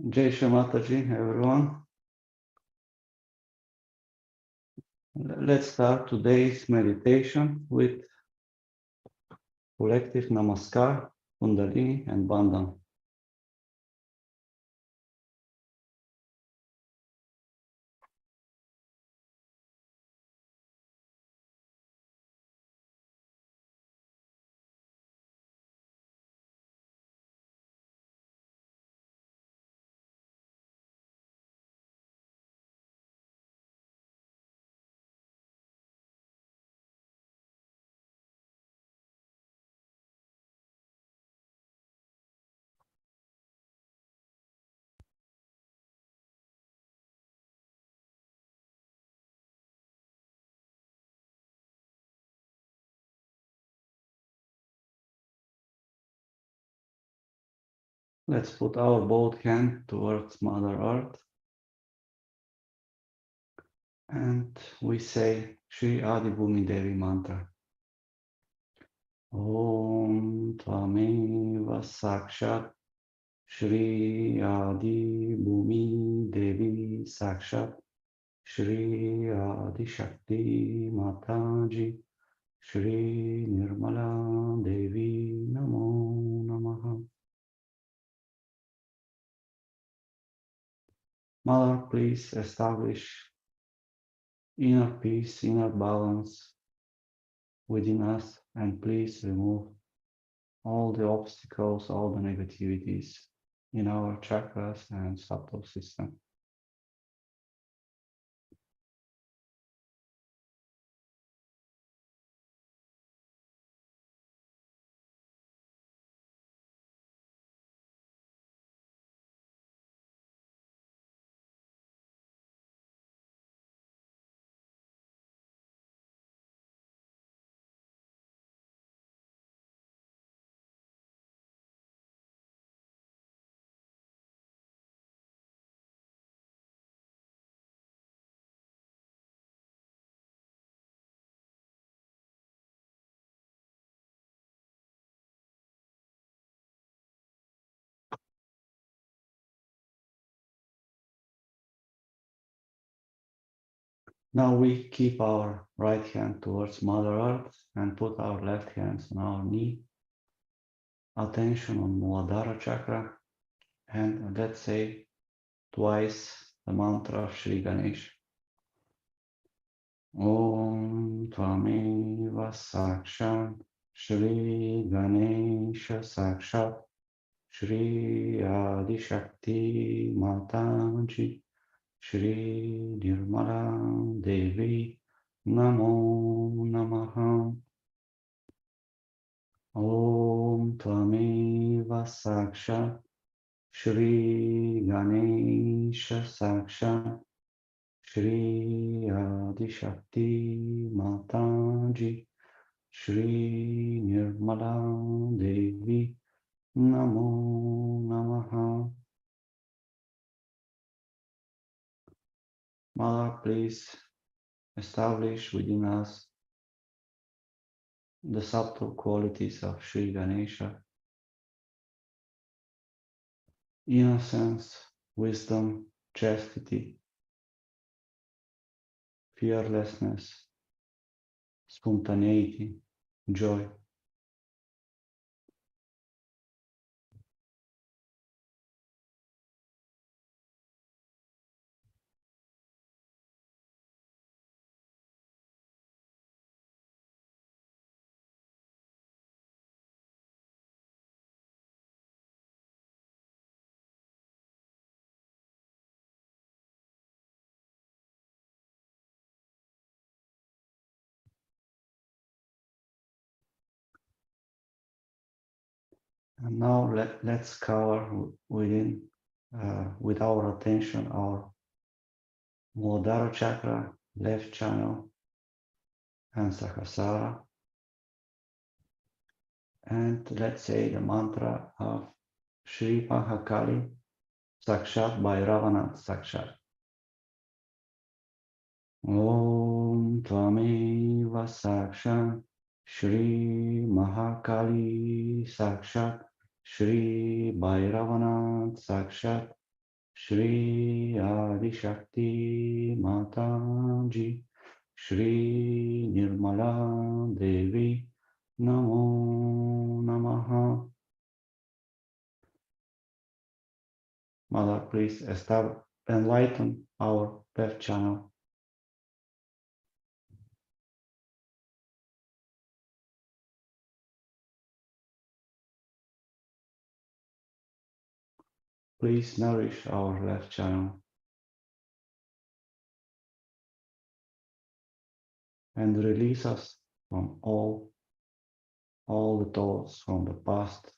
Jai Shri Mataji, everyone. Let's start today's meditation with collective Namaskar, Kundalini and Bandhan. Let's put our both hand towards Mother Earth and we say Shri Adi Bhumi Devi mantra. Om Tvameva Sakshat Shri Adi Bhumi Devi Sakshat Shri Adi Shakti Mataji Shri Nirmala Devi Namo Namaha. Mother, please establish inner peace, inner balance within us, and please remove all the obstacles, all the negativities in our chakras and subtle system. Now we keep our right hand towards Mother Earth and put our left hands on our knee. Attention on Muladhara chakra, and let's say twice the mantra of Shri Ganesh. Om Tvameva Sakshat Shri Ganesha Sakshat Shri Adi Shakti Mataji Shri Nirmala Devi Namo Namaha. Om Tvameva Sakshat Shri Ganesha Sakshat Shri Adi Shakti Mataji Shri Nirmala Devi Namo Namaha. Mother, please establish within us the subtle qualities of Shri Ganesha: innocence, wisdom, chastity, fearlessness, spontaneity, joy. And now let's cover with our attention our Muladhara chakra, left channel, and Sahasrara. And let's say the mantra of Shri Mahakali Sakshat Bhairavanath Sakshat. Om Tvameva Sakshat Shri Mahakali Sakshat Shri Bhairavanath Sakshat Shri Adi Shakti Mataji Shri Nirmala Devi Namo Namaha. Mother, please enlighten our left channel. Please nourish our left channel and release us from all the thoughts from the past,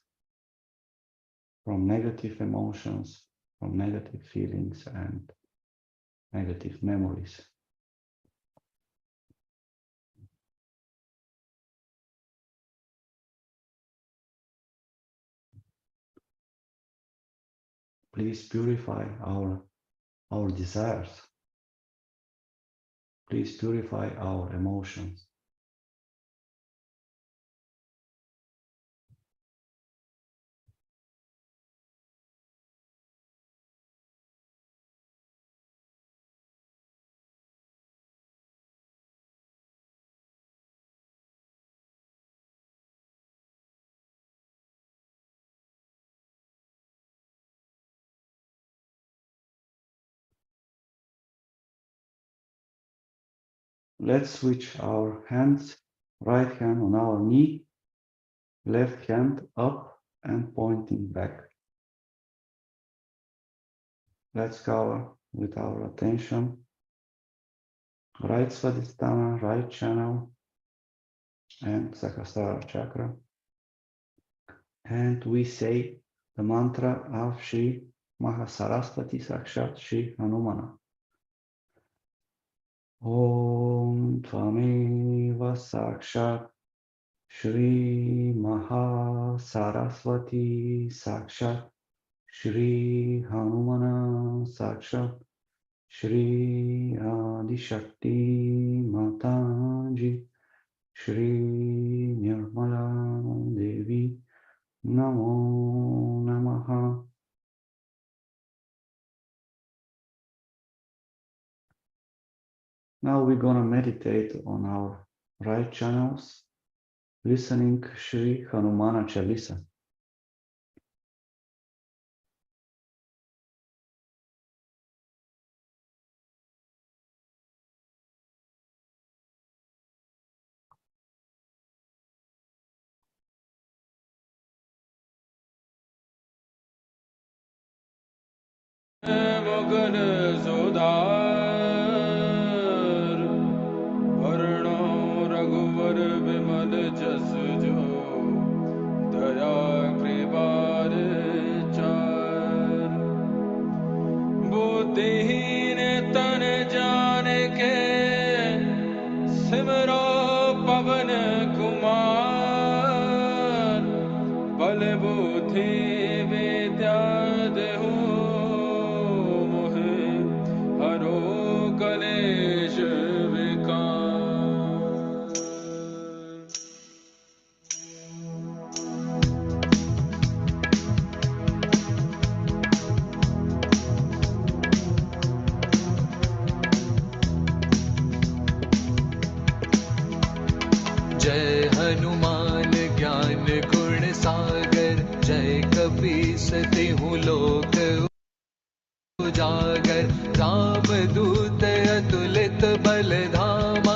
from negative emotions, from negative feelings and negative memories. Please purify our desires. Please purify our emotions. Let's switch our hands, right hand on our knee, left hand up and pointing back. Let's cover with our attention right Svadhisthana, right channel, and Sahasrara chakra. And we say the mantra of Shri Mahasaraswati Sakshat Shri Hanumana. Om Tvameva Sakshat Shri Mahasaraswati Sakshat Shri Hanumana Sakshat Shri Adi Shakti Mataji Shri Nirmala Devi Namo Namaha. Now we're gonna meditate on our right channels, listening Shri Hanumana Chalisa. मगन सुधार वर्णो रघुवर विमल जस जो दया कृपार चार बुद्धिहीन तन जान के सिमरो पवन कुमार बल बुद्धि विद्या देहु कलेश विकार जय हनुमान ज्ञान गुण सागर जय कपीस तिहु लोक उजागर राम दूत अतुलित बल धामा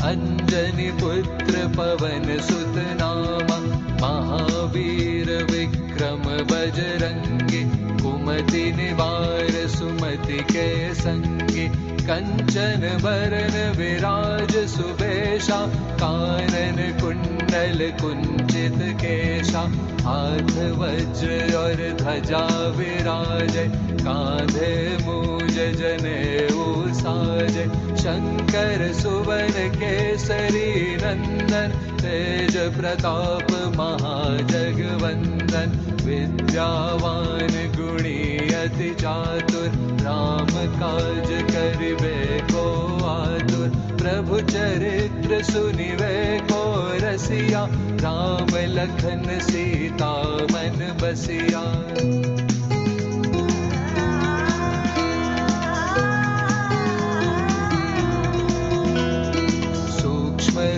अंजनी पुत्र पवन सुत नामा महावीर विक्रम बजरंगी कुमति निवार सुमति के संगी कंचन बरन विराज सुबेशा कानन कुंडल कुंच कांचित केशा, हाथ वज्र और ध्वजा विराजे, कांधे मूज जनेऊ साजे, शंकर सुवन केसरी नंदन, तेज प्रताप महाजगवंदन, विद्यावान गुणी अति चातुर, राम काज करिबे को आतुर, प्रभु चरित्र सुनिबे को रसिया, राम लखन सीता मन बसिया।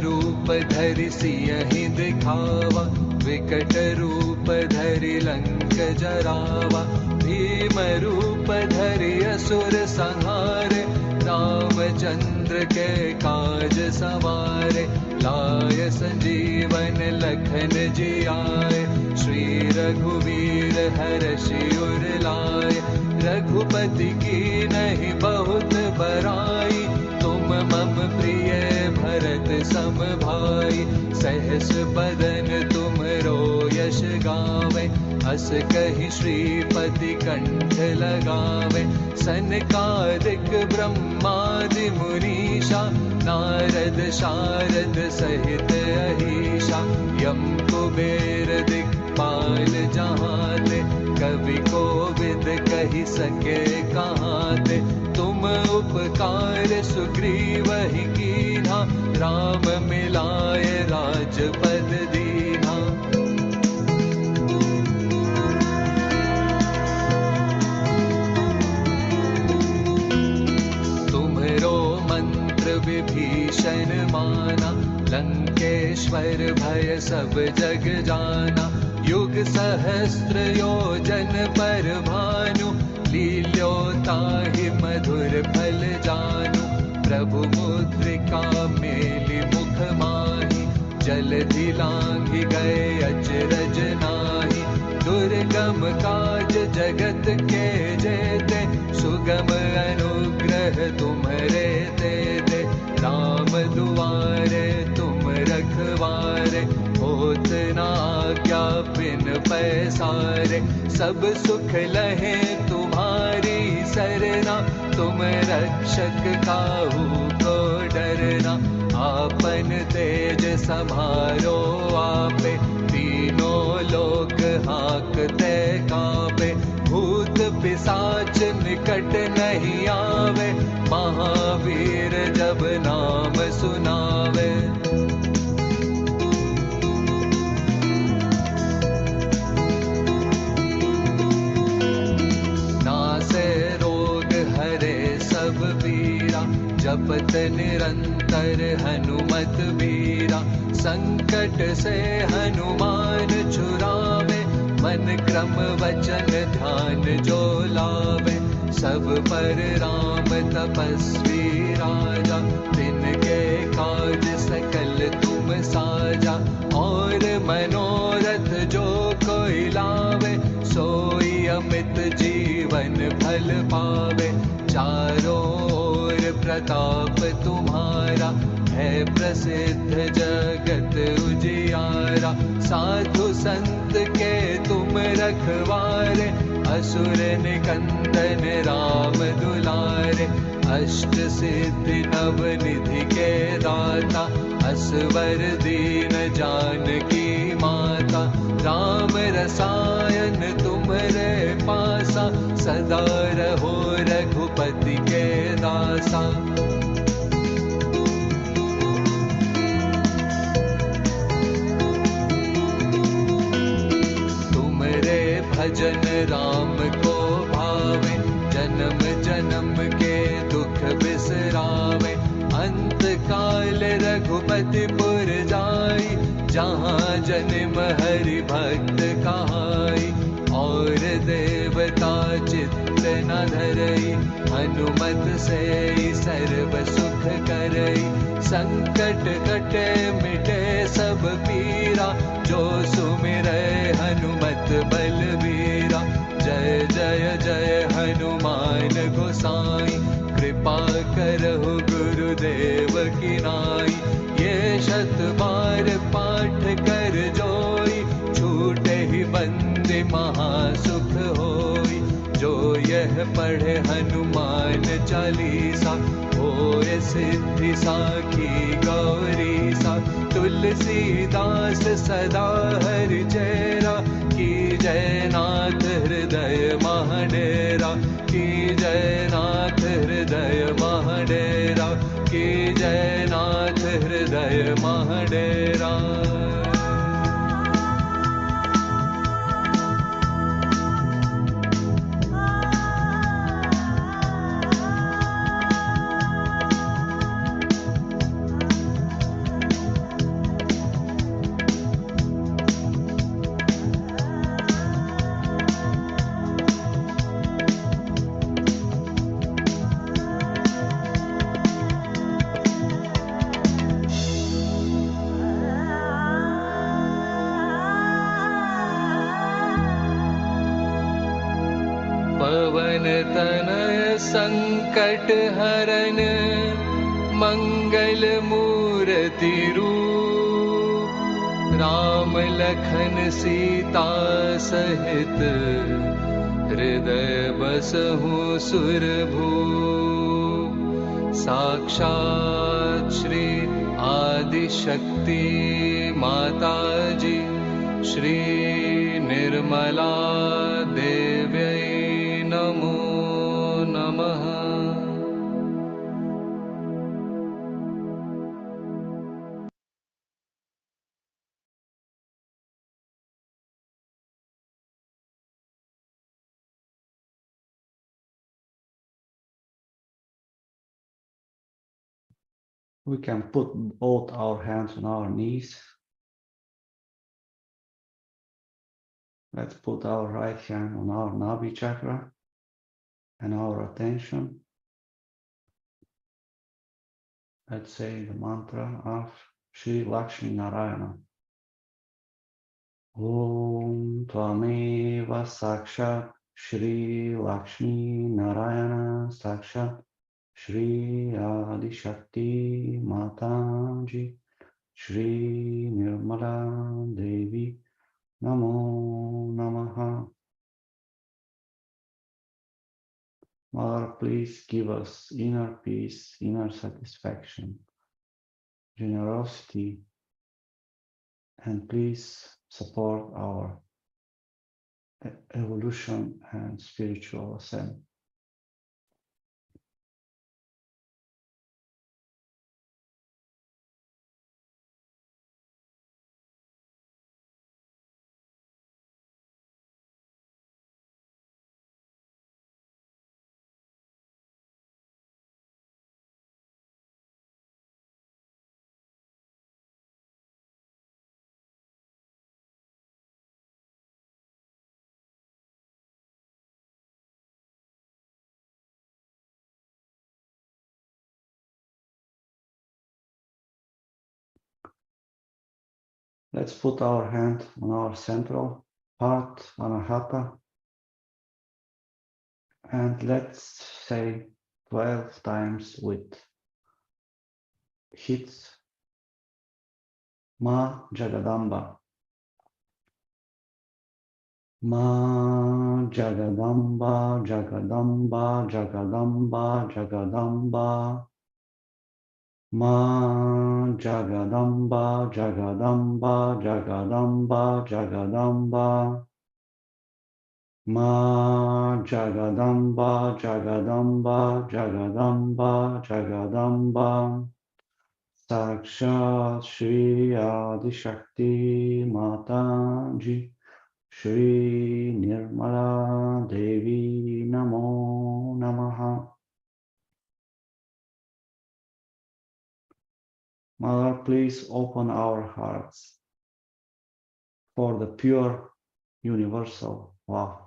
रूप धरि सियहि दिखावा, विकट रूप धरि लंक जरावा, भीम रूप धरि असुर संहारे, रामचंद्र के काज सवारे, लाय संजीवन लखन जियाए, श्री रघुवीर हर्षि उर लाए, रघुपति की नहीं बहुत बड़ाई, तुम मम प्रिय भरत सम भाई, सहस बदन तुमरो यश गावे, अस कहि श्रीपति कंठ लगावे, सनकादिक ब्रह्मादि मुनीषा, नारद शारद सहित अहीशा, यम कुबेर दिक्पाल जहाते, कवि कोविद कहि सके कहाते, तुम उपकार सुग्रीवहि कीन्हा, राम मिलाए राजपद दीन्हा। तुम्हरो मंत्र विभीषण माना, लंकेश्वर भय सब जग जाना, युग सहस्त्र योजन पर भानु, लील्योताहि मधुर फल जानु, प्रभु मुद्रिका मेलि मुख माहि, जलधि लांघि गए अचरज नाहि, दुर्गम काज जगत के जेते, सुगम अनुग्रह तुम्हरे तेते, राम दुआरे तुम रखवारे, होत न आज्ञा बिन पैसारे, सब सुख लहे तुम्हारी सरना, तुम रक्षक काहू को डरना, आपन तेज समारो आपे, तीनों लोक हाकते कांपे, भूत पिशाच निकट नहीं आवे, महावीर जब नाम सुनावे। नासे रोग हरे सब पीरा, जपत निरंतर हनुमत बीरा, संकट से हनुमान छुड़ावे, मन क्रम वचन ध्यान जो लावे, सब पर राम तपस्वी राजा, तिनके काज सकल तुम साजा, और मनोरथ जो कोई लावे, सोई अमित जीवन फल पावे, चारों ओर प्रताप तुम्हारा, है प्रसिद्ध जगत उजियारा, साधु संत के तुम रखवारे, असुर निकंदन राम दुलारे, अष्ट सिद्धि नव निधि के दाता, असवर दीन जानकी माता, राम रसायन तुम्हरे पासा, सदा रहो रघुपति के दासा। तुमरे भजन राम को भावे, जन्म जन्म के दुख बिसरावे, अंत काल रघुपति पुर जाई, जहाँ जन्म हरि भक्त कहाई, और देवता चित्त न धरई, हनुमत से सर्व सुख करई, संकट कटे मिटे सब पीरा, जो सुमिरै हनुमत बलबीरा, जय जय जय हनुमान गोसाई, कृपा करहु गुरुदेव की नाई, ये शत बार पाठ कर जो पढ़े हनुमान चालीसा, होए सिद्धि साखी गौरी सा। तुलसीदास सदा हरि चेरा, की जयनाथ हृदय महाडेरा, की जयनाथ हृदय महाडेरा, की जयनाथ हृदय महाडेरा। पवन तनय संकट हरन, मंगल मूर्ति रूप। राम लखन सीता सहित, हृदय बसहु सुरभूप। साक्षात् श्री आदिशक्ति माता जी, श्री निर्मला देव्यै नमो नमः। We can put both our hands on our knees. Let's put our right hand on our Nabi chakra and our attention. Let's say the mantra of Shri Lakshmi Narayana. Om Tvameva Sakshat Shri Lakshmi Narayana Sakshat Shri Adi Shakti Mataji Shri Nirmala Devi Namo Namaha. Mother, please give us inner peace, inner satisfaction, generosity, and please support our evolution and spiritual ascent. Let's put our hand on our central part, Anahata, and let's say 12 times with hits Ma Jagadamba. Ma Jagadamba, Jagadamba, Jagadamba, Jagadamba. Ma Jagadamba, Jagadamba, Jagadamba, Jagadamba. Ma Jagadamba, Jagadamba, Jagadamba, Jagadamba. Sakshat Shri Adi Shakti Mataji Shri Nirmala Devi Namo Namaha. Mother, please open our hearts for the pure universal love,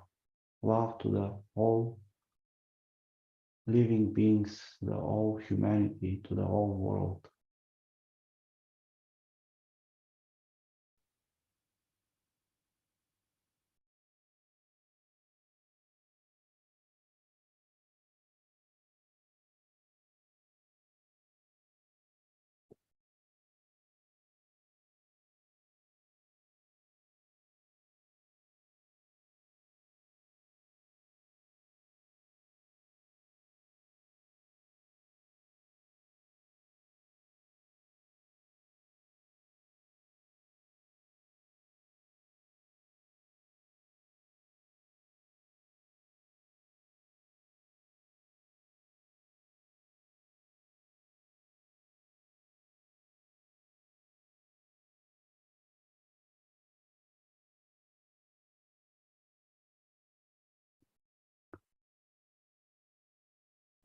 love to the all living beings, the all humanity, to the whole world.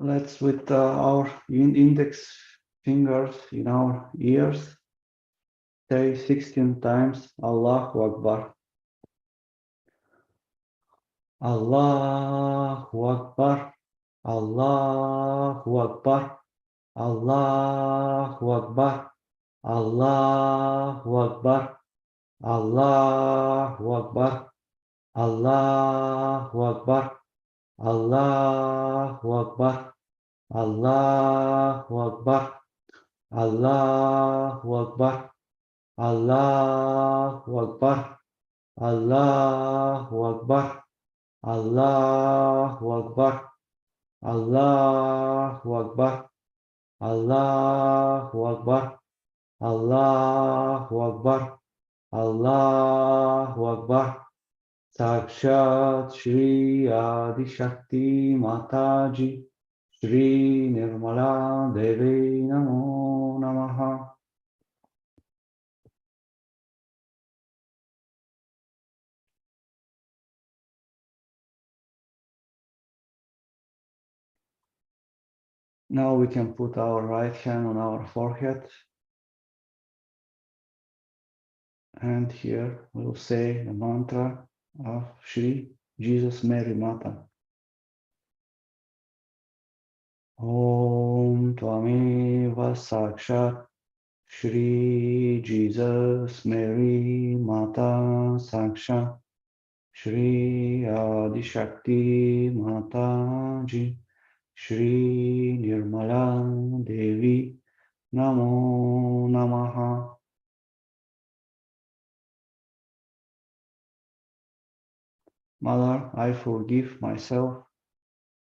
Let's with our index fingers in our ears say 16 times Allahu Akbar. Allahu Akbar. Allahu Akbar. Allahu Akbar. Allahu Akbar. Allahu Akbar. Allahu Akbar. Allahu Akbar. Allahu Akbar. Allahu Akbar. Allahu Akbar. Allahu Akbar. Allahu Akbar. Allahu Akbar. Allahu Akbar. Allahu Akbar. Allahu Akbar. Sakshat Shri Adi Shakti Mataji Shri Nirmala Devi Namo Namaha. Now we can put our right hand on our forehead, and here we'll say the mantra of Shri Jesus Mary Mata. Om Tvameva Sakshat Shri Jesus Mary Mata Sakshat Shri Adi Shakti Mataji Shri Nirmala Devi Namo Namaha. Mother, I forgive myself.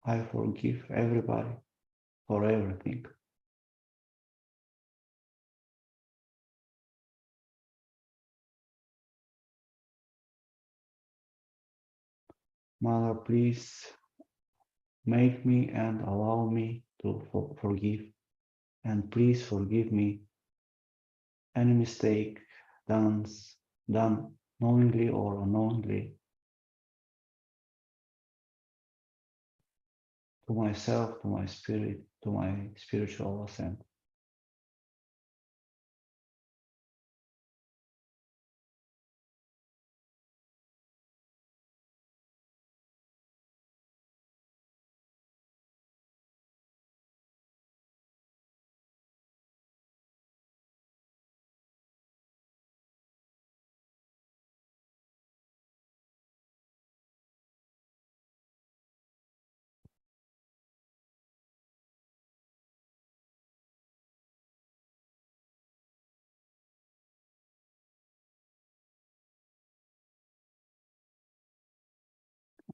I forgive everybody for everything. Mother, please make me and allow me to forgive, and please forgive me any mistake done knowingly or unknowingly to myself, to my spirit, to my spiritual ascent.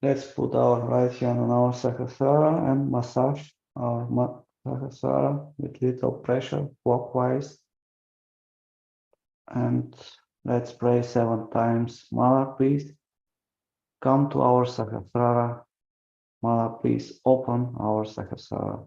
Let's put our right hand on our Sahasrara and massage our Sahasrara with little pressure clockwise. And let's pray 7 times. Mother, please come to our Sahasrara. Mother, please open our Sahasrara.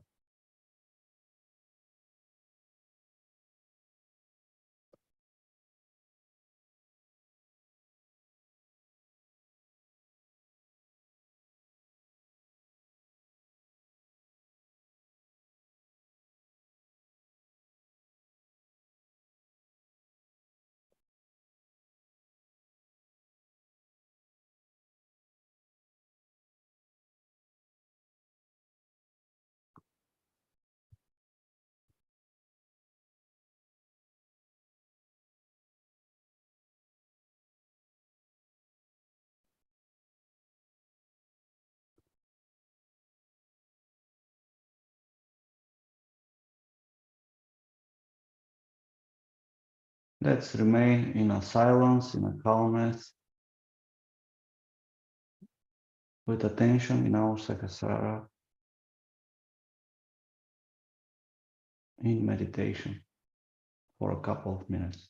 Let's remain in a silence, in a calmness, with attention in our Sahasrara, in meditation for a couple of minutes.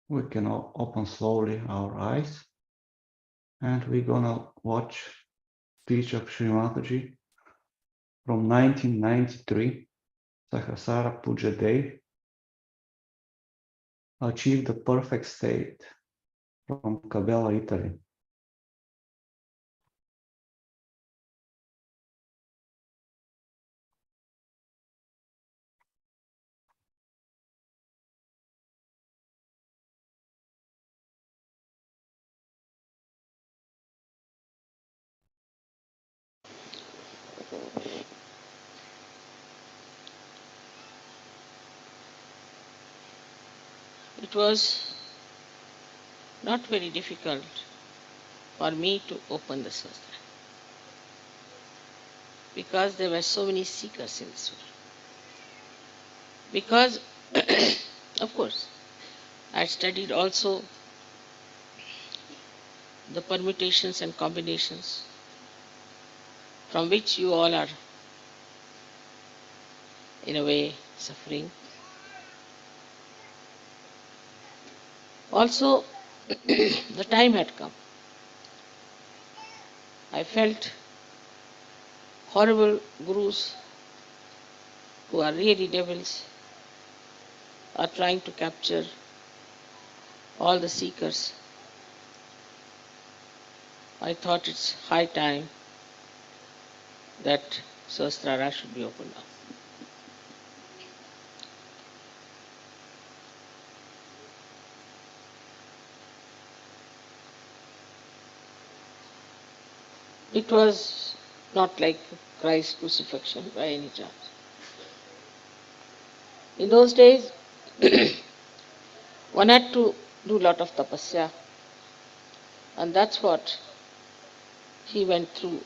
We can open slowly our eyes and we're gonna watch speech of Sri Mataji from 1993, Sahasrara Puja Day, achieved the perfect state from Cabela, Italy. It was not very difficult for me to open the sastra because there were so many seekers in this world. Because, of course, I studied also the permutations and combinations from which you all are, in a way, suffering. Also, the time had come. I felt horrible gurus who are really devils are trying to capture all the seekers. I thought it's high time that Sahasrara should be opened up. It was not like Christ's crucifixion by any chance. In those days, one had to do a lot of tapasya, and that's what he went through.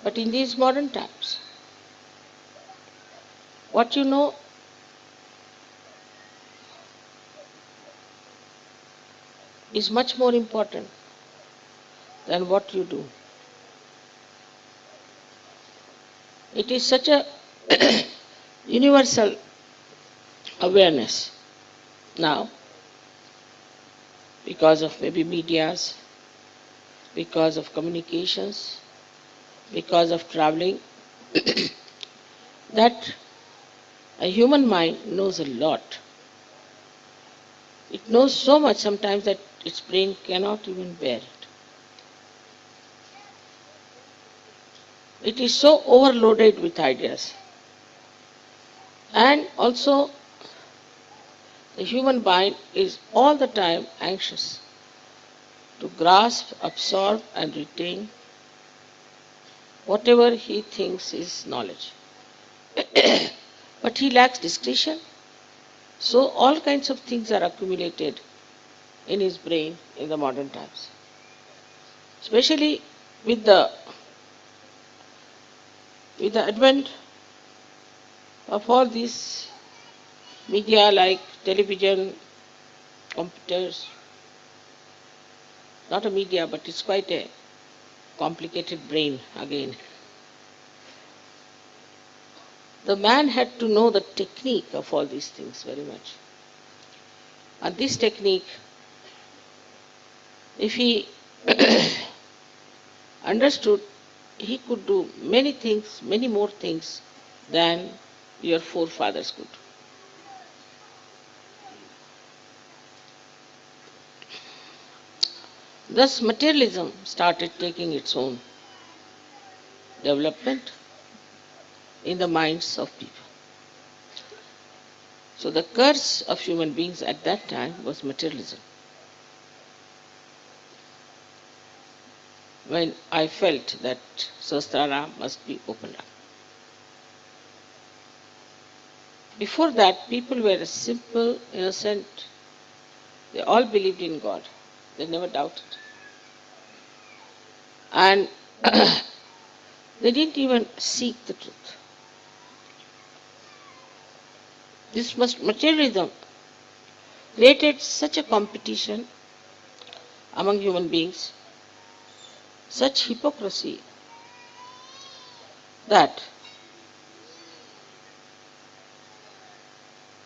But in these modern times, what you know is much more important than what you do. It is such a universal awareness now because of maybe medias, because of communications, because of traveling, that a human mind knows a lot. It knows so much sometimes that its brain cannot even bear it. It is so overloaded with ideas. And also, the human mind is all the time anxious to grasp, absorb, and retain whatever he thinks is knowledge. But he lacks discretion, so all kinds of things are accumulated in his brain in the modern times. Especially with the advent of all these media like television, computers, not a media, but it's quite a complicated brain again. The man had to know the technique of all these things very much. And this technique, if he understood, he could do many things, many more things than your forefathers could. Thus, materialism started taking its own development in the minds of people. So, the curse of human beings at that time was materialism. When I felt that Sahasrara must be opened up. Before that, people were simple, innocent. They all believed in God. They never doubted. And they didn't even seek the truth. This materialism created such a competition among human beings, such hypocrisy, that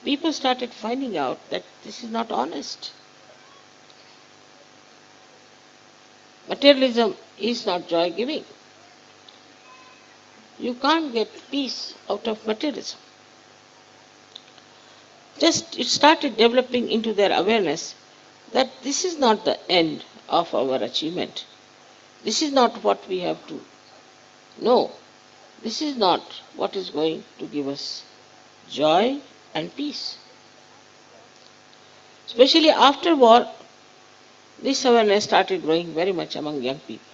people started finding out that this is not honest. Materialism is not joy giving. You can't get peace out of materialism. Just it started developing into their awareness that this is not the end of our achievement. This is not what we have to know. This is not what is going to give us joy and peace. Especially after war, this awareness started growing very much among young people.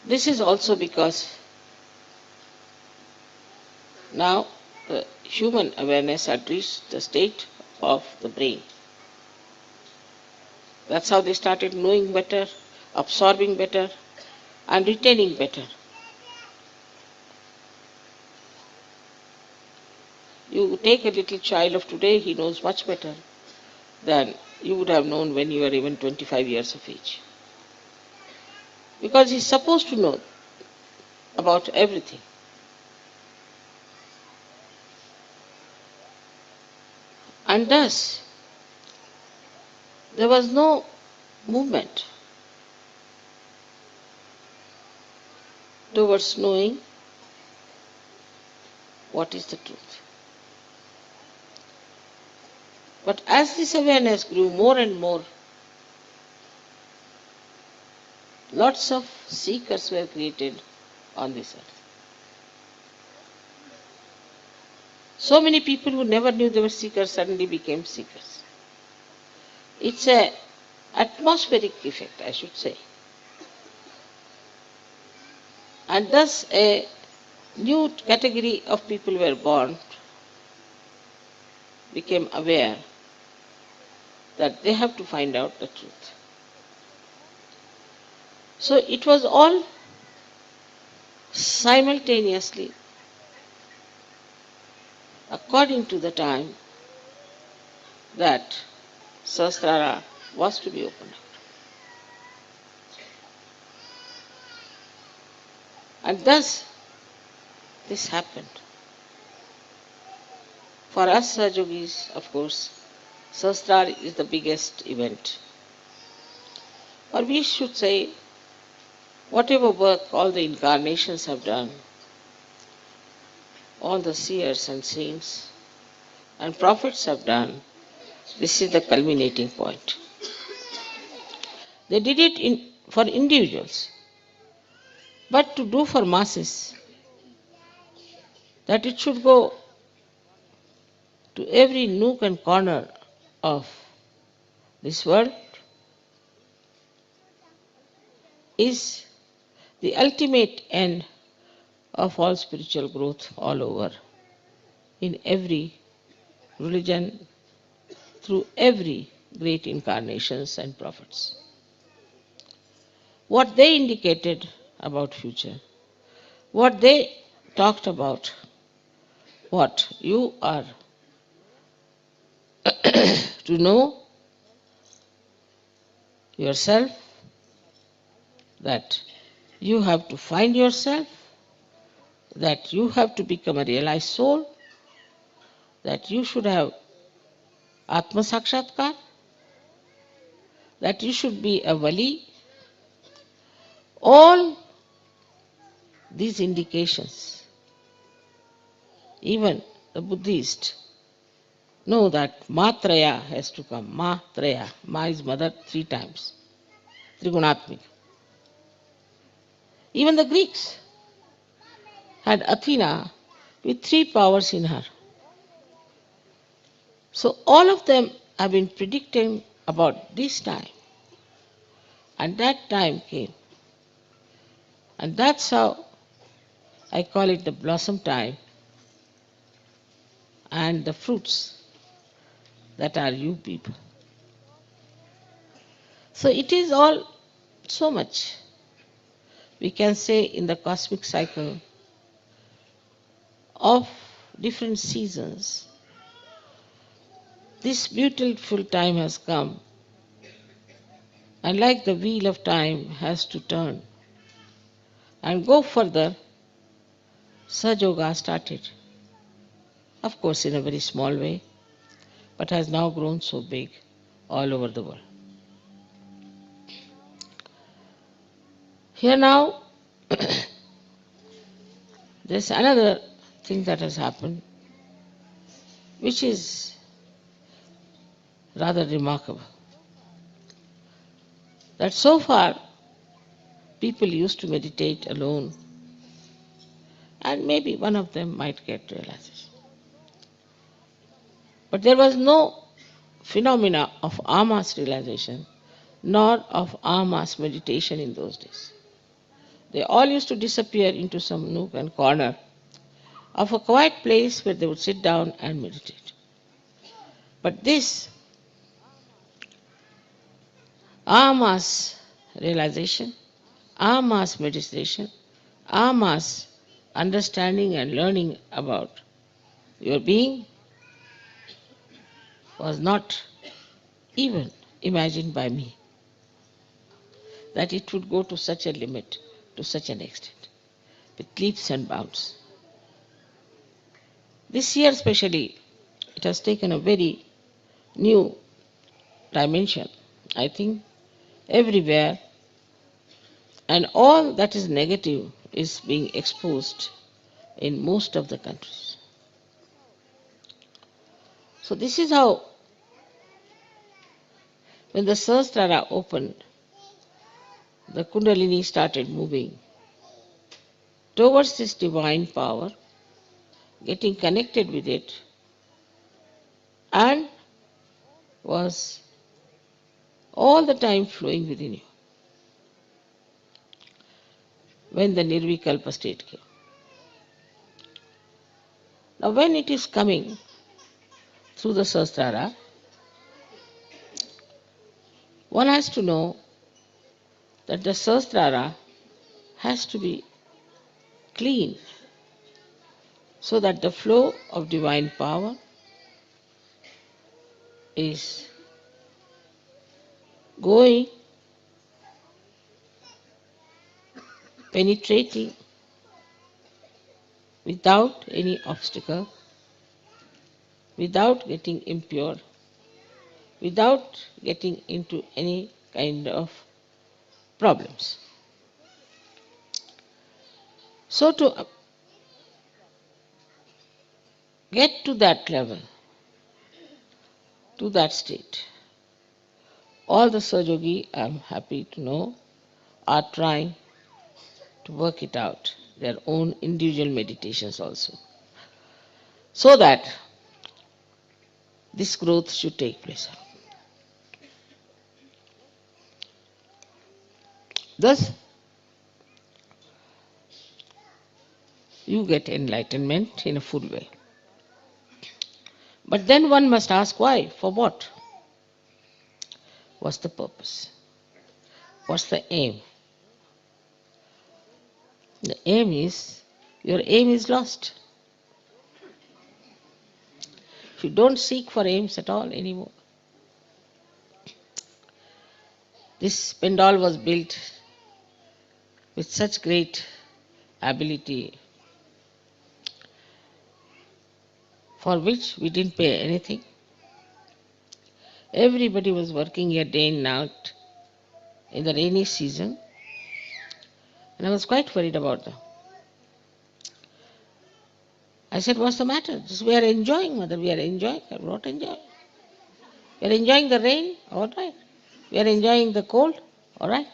This is also because now the human awareness had reached the state of the brain. That's how they started knowing better, absorbing better, and retaining better. You take a little child of today, he knows much better than you would have known when you were even 25 years of age. Because he's supposed to know about everything. And thus, there was no movement towards knowing what is the truth. But as this awareness grew more and more, lots of seekers were created on this earth. So many people who never knew they were seekers suddenly became seekers. It's an atmospheric effect, I should say. And thus a new category of people were born, became aware that they have to find out the truth. So it was all simultaneously, according to the time that Sahasrara was to be opened up. And thus, this happened. For us Sahajogis, of course, Sahasrara is the biggest event. Or we should say, whatever work all the incarnations have done, all the seers and saints and prophets have done, this is the culminating point. They did it for individuals, but to do for masses, that it should go to every nook and corner of this world, is the ultimate end of all spiritual growth all over, in every religion, through every great incarnations and prophets. What they indicated about future, what they talked about, what you are to know yourself, that you have to find yourself, that you have to become a realized soul, that you should have Atma Sakshatkar, that you should be a Wali. All these indications, even the Buddhist know that Matraya has to come. Matraya. Ma is mother 3 times. Trigunatmika. Even the Greeks had Athena with 3 powers in her. So all of them have been predicting about this time. And that time came. And that's how I call it the blossom time and the fruits that are you people. So it is all so much, we can say, in the cosmic cycle of different seasons. This beautiful time has come, and like the wheel of time has to turn and go further, Sahaja started, of course in a very small way, but has now grown so big all over the world. Here now, there's another thing that has happened, which is rather remarkable. That so far, people used to meditate alone, and maybe one of them might get realization. But there was no phenomena of amas realization, nor of amas meditation in those days. They all used to disappear into some nook and corner of a quiet place where they would sit down and meditate. But this amas realization, amas meditation, amas understanding and learning about your being was not even imagined by me, that it would go to such a limit, to such an extent, with leaps and bounds. This year especially, it has taken a very new dimension, I think, everywhere, and all that is negative is being exposed in most of the countries. So this is how, when the Sahasrara opened, the Kundalini started moving towards this divine power, getting connected with it, and was all the time flowing within you when the Nirvikalpa state came. Now, when it is coming through the Sahasrara, one has to know that the Sahasrara has to be clean so that the flow of divine power is going, penetrating without any obstacle, without getting impure, without getting into any kind of problems. So to get to that level, to that state, all the Sahajogi, I'm happy to know, are trying to work it out, their own individual meditations also, so that this growth should take place. Thus, you get enlightenment in a full way. But then one must ask why, for what? What's the purpose? What's the aim? The aim is, your aim is lost. If you don't seek for aims at all anymore. This pandal was built with such great ability, for which we didn't pay anything. Everybody was working here day and night in the rainy season, and I was quite worried about them. I said, what's the matter? Just we are enjoying, mother, we are enjoying. I'm not enjoying. We are enjoying the rain, all right. We are enjoying the cold, all right.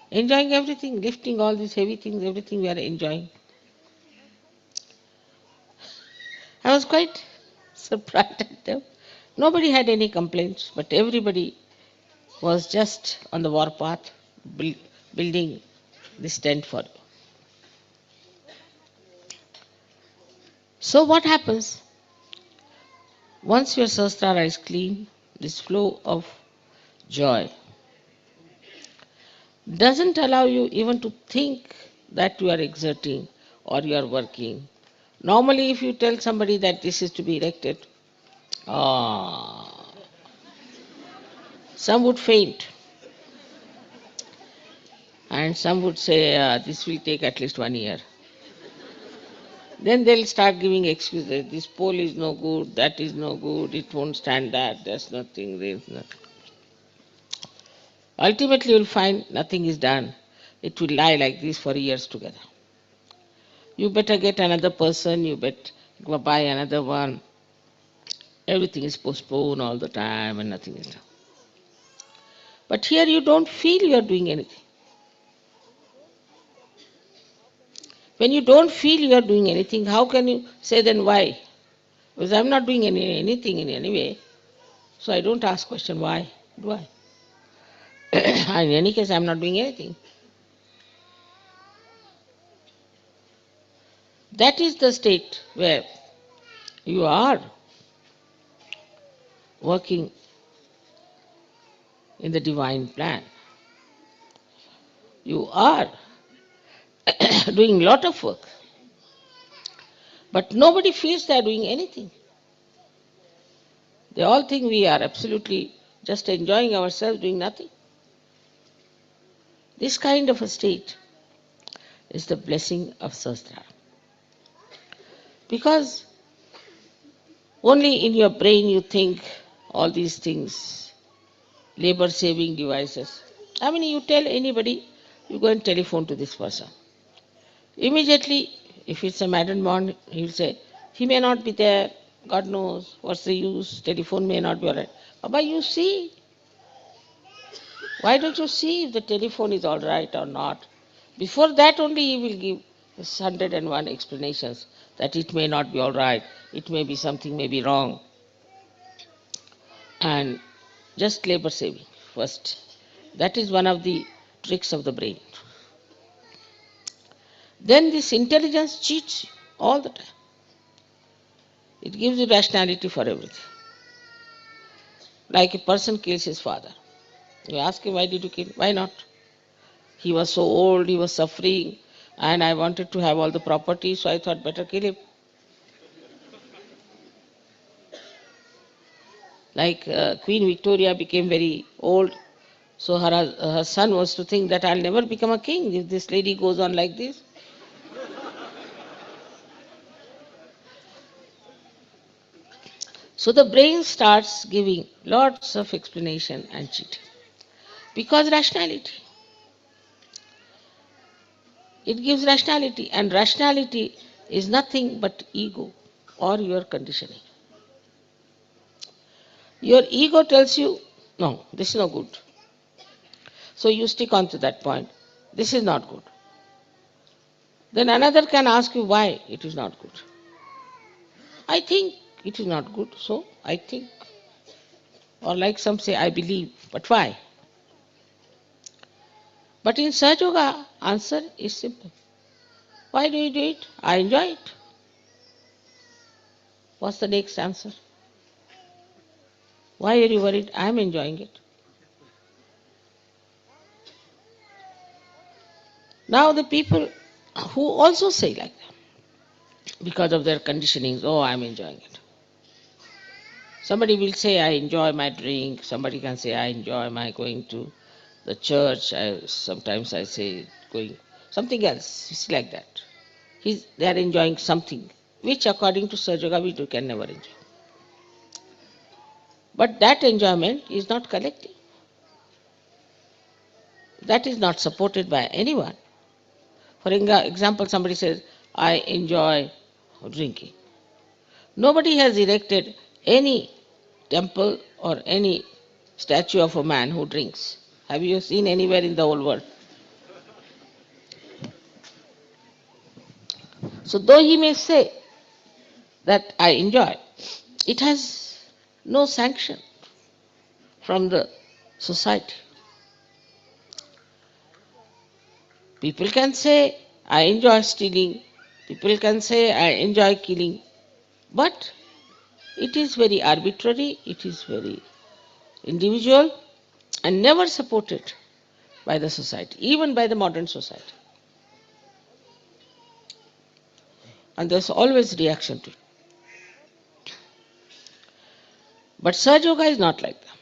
Enjoying everything, lifting all these heavy things, everything we are enjoying. I was quite surprised at them. Nobody had any complaints, but everybody was just on the warpath, building this tent for you. So what happens? Once your sahasrara is clean, this flow of joy doesn't allow you even to think that you are exerting or you are working. Normally, if you tell somebody that this is to be erected, some would faint. And some would say, this will take at least 1 year. Then they'll start giving excuses. This pole is no good, that is no good, it won't stand that, there's nothing, there's nothing. Ultimately, you'll find nothing is done. It will lie like this for years together. You better get another person, you better go buy another one. Everything is postponed all the time and nothing is done. But here you don't feel you are doing anything. When you don't feel you are doing anything, how can you say then why? Because I'm not doing anything in any way. So I don't ask question why do I? In any case, I'm not doing anything. That is the state where you are working in the divine plan. You are doing lot of work. But nobody feels they are doing anything. They all think we are absolutely just enjoying ourselves, doing nothing. This kind of a state is the blessing of Sahasrara. Because only in your brain you think all these things, labor saving devices. I mean, you tell anybody, you go and telephone to this person. Immediately, if it's a madden bond, he'll say, he may not be there, God knows, what's the use, telephone may not be alright. But you see, why don't you see if the telephone is alright or not? Before that only he will give 101 explanations that it may not be alright, it may be something may be wrong. And just labor saving first. That is one of the tricks of the brain. Then this intelligence cheats you all the time. It gives you rationality for everything. Like a person kills his father. You ask him, why did you kill? Why not? He was so old, he was suffering, and I wanted to have all the property, so I thought better kill him. Like Queen Victoria became very old, so her son was to think that I'll never become a king if this lady goes on like this. So the brain starts giving lots of explanation and cheating. Because rationality. It gives rationality, and rationality is nothing but ego or your conditioning. Your ego tells you, no, this is not good. So you stick on to that point. This is not good. Then another can ask you why it is not good. I think it is not good, so I think. Or like some say, I believe, but why? But in Sahaja Yoga, answer is simple. Why do you do it? I enjoy it. What's the next answer? Why are you worried? I am enjoying it. Now the people who also say like that, because of their conditionings, oh, I am enjoying it. Somebody will say, I enjoy my drink. Somebody can say, I enjoy my going to the church. Sometimes I say, going, something else. It's like that. They are enjoying something, which according to Sahaja Yoga, we can never enjoy. But that enjoyment is not collective. That is not supported by anyone. For example, somebody says, I enjoy drinking. Nobody has erected any temple or any statue of a man who drinks. Have you seen anywhere in the whole world? So though he may say that I enjoy, it has no sanction from the society. People can say, I enjoy stealing. People can say, I enjoy killing. But it is very arbitrary, it is very individual, and never supported by the society, even by the modern society. And there's always reaction to it. But Sahaja Yoga is not like that.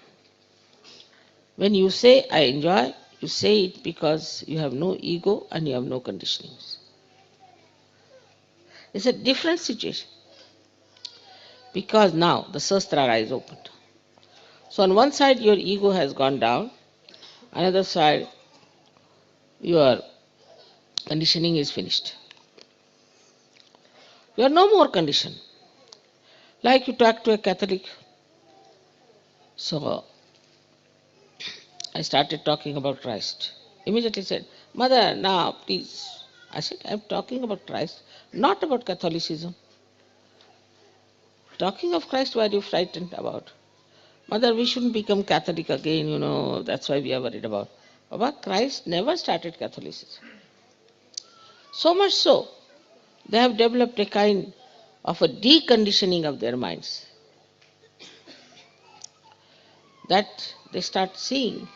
When you say, I enjoy, you say it because you have no ego and you have no conditionings. It's a different situation because now the Sahasrara is opened. So on one side your ego has gone down, another side your conditioning is finished. You are no more conditioned. Like you talk to a Catholic. So I started talking about Christ. Immediately said, Mother, now please. I said, I'm talking about Christ, not about Catholicism. Talking of Christ, what are you frightened about? Mother, we shouldn't become Catholic again, that's why we are worried about. Baba, Christ never started Catholicism. So much so, they have developed a kind of a deconditioning of their minds that they start seeing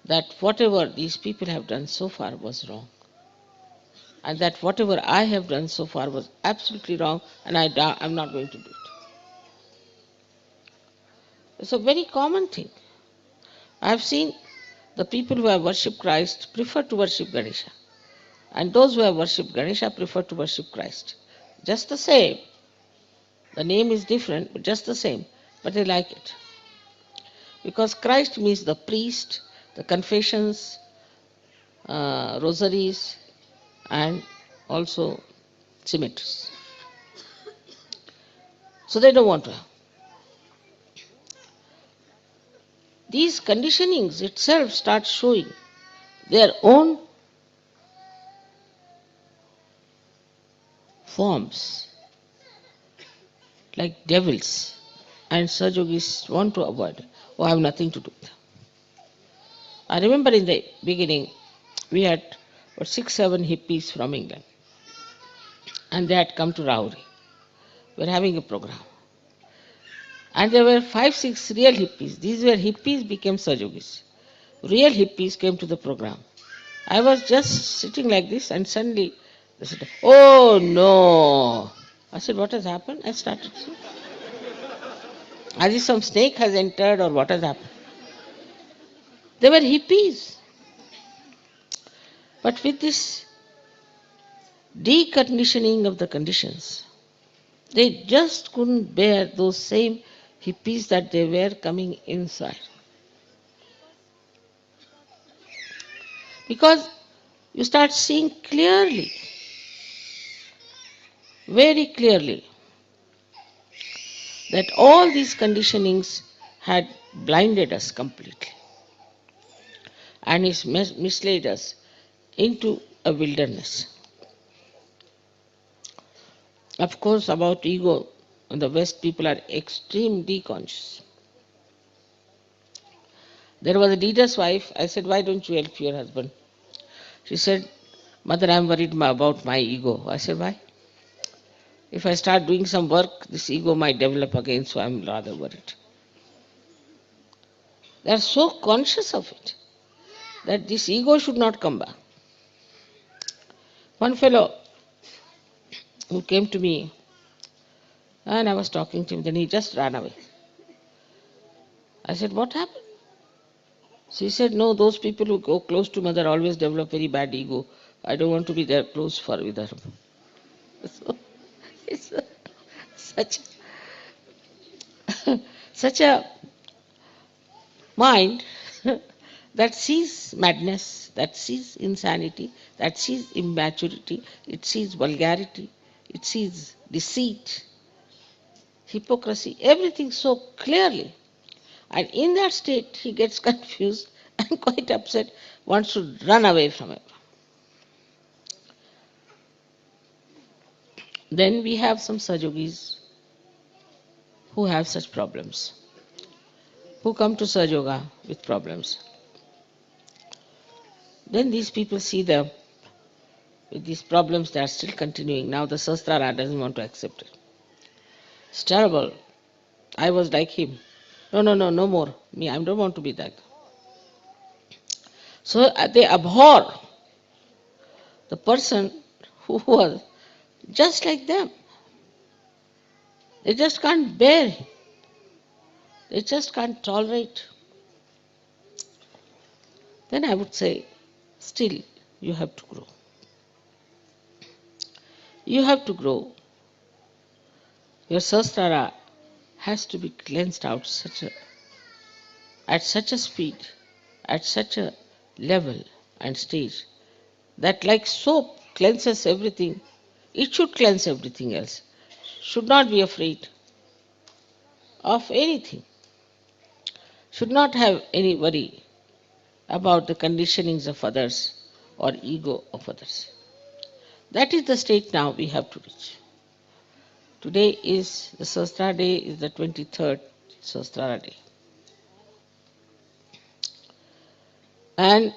that whatever these people have done so far was wrong. And that whatever I have done so far was absolutely wrong, and I'm not going to do it. It's a very common thing. I have seen the people who have worshipped Christ prefer to worship Ganesha, and those who have worshipped Ganesha prefer to worship Christ. Just the same. The name is different, but just the same. But they like it. Because Christ means the priest, the confessions, rosaries, and also cemeteries. So they don't want to have. These conditionings itself start showing their own forms, like devils, and Sajogis want to avoid. Oh, I have nothing to do with them. I remember in the beginning, we had about 6, 7 hippies from England, and they had come to Rauri. We were having a program. And there were 5, 6 real hippies. These were hippies became Sajogis. Real hippies came to the program. I was just sitting like this, and suddenly they said, "Oh no!" I said, "What has happened?" I started. As if some snake has entered, or what has happened. They were hippies. But with this deconditioning of the conditions, they just couldn't bear those same hippies that they were coming inside. Because you start seeing clearly, very clearly, that all these conditionings had blinded us completely and is misled us into a wilderness. Of course, about ego, in the West, people are extremely conscious. There was a leader's wife. I said, "Why don't you help your husband?" She said, "Mother, I'm worried about my ego." I said, "Why?" If I start doing some work, this ego might develop again, so I'm rather worried. They are so conscious of it that this ego should not come back. One fellow who came to me and I was talking to him, then he just ran away. I said, "What happened?" She said, "No, those people who go close to mother always develop very bad ego. I don't want to be there close for with her." So it's such such a mind that sees madness, that sees insanity, that sees immaturity, it sees vulgarity, it sees deceit, hypocrisy, everything so clearly. And in that state, he gets confused and quite upset, wants to run away from it. Then we have some Sajogis who have such problems, who come to Sajoga with problems. Then these people see them with these problems that are still continuing. Now the Sahasrara doesn't want to accept it. It's terrible. I was like him. No, no, no, no more. Me, I don't want to be that. So they abhor the person who was just like them. They just can't bear him. They just can't tolerate. Then I would say, still, you have to grow. You have to grow. Your sahasrara has to be cleansed out at such a speed, at such a level and stage that like soap cleanses everything, it should cleanse everything else. Should not be afraid of anything. Should not have any worry about the conditionings of others or ego of others. That is the state now we have to reach. Today is the Sahasrara day, is the 23rd Sahasrara day. And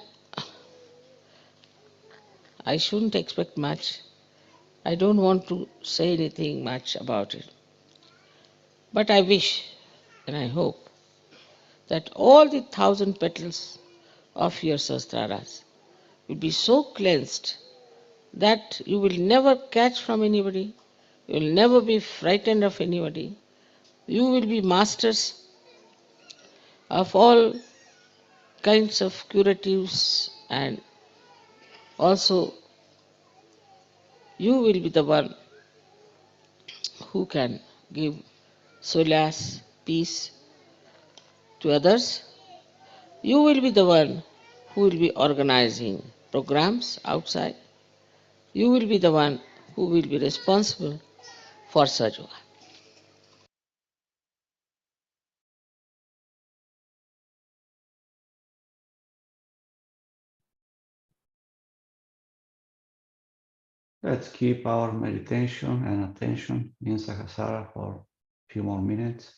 I shouldn't expect much. I don't want to say anything much about it. But I wish and I hope that all the 1,000 petals of your Sahasraras will be so cleansed that you will never catch from anybody, you will never be frightened of anybody. You will be masters of all kinds of curatives, and also you will be the one who can give solace, peace to others. You will be the one who will be organizing programs outside. You will be the one who will be responsible for Sahaja. Let's keep our meditation and attention in Sahasrara for a few more minutes.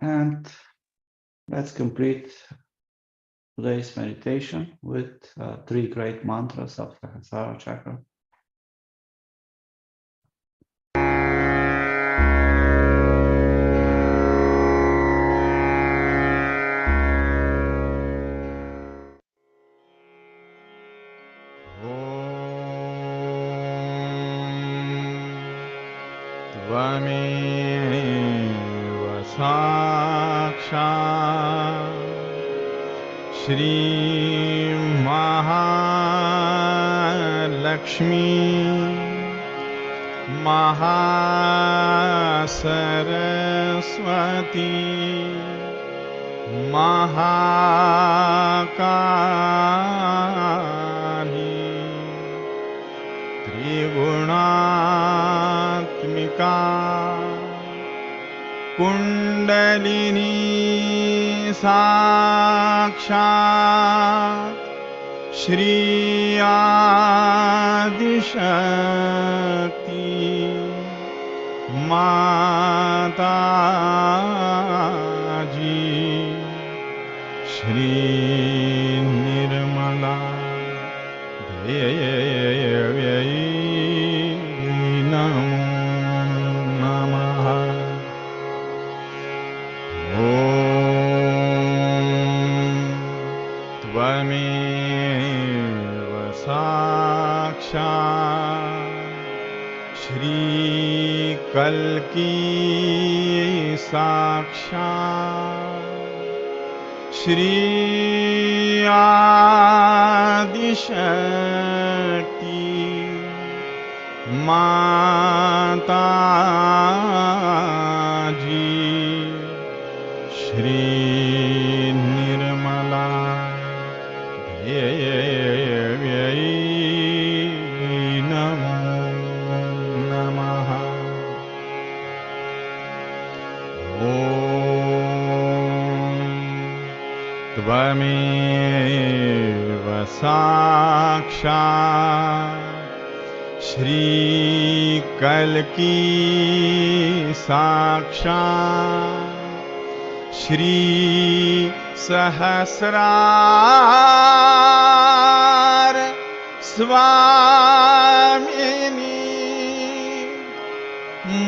And let's complete today's meditation with 3 great mantras of Sahasrara chakra. त्वमेव साक्षात् श्रीमहालक्ष्मी महासरस्वती महाकाली त्रिगुणात्मिका कुण्डलिनी साक्षात् श्री आदिशक्ति माताजी श्री निर्मला देव्यै नमो नमः। ॐ त्वमेव साक्षात् श्रीकल्की साक्षात् श्री आदिशक्ति माताजी माता जी श्री निर्मला देव्यै नमो नमः। त्वमेव साक्षात् श्रीकल्की साक्षात् श्री सहस्रार स्वामिनी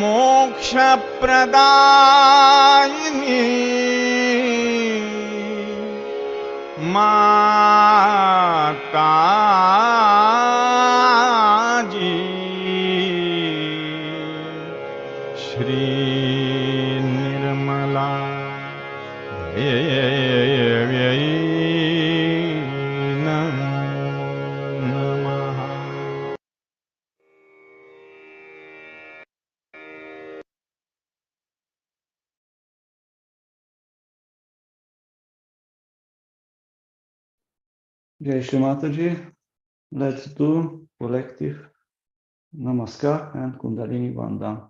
मोक्षप्रदायिनी माता जी श्री निर्मला देव्यै नमो नमः। Jai Shri Mataji. Let's do collective Namaskar and Kundalini Bandhan.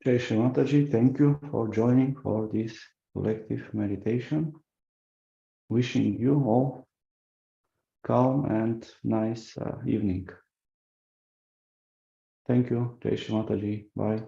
Jai Shri Mataji, thank you for joining for this collective meditation. Wishing you all calm and nice evening. Thank you, Jai Shri Mataji. Bye.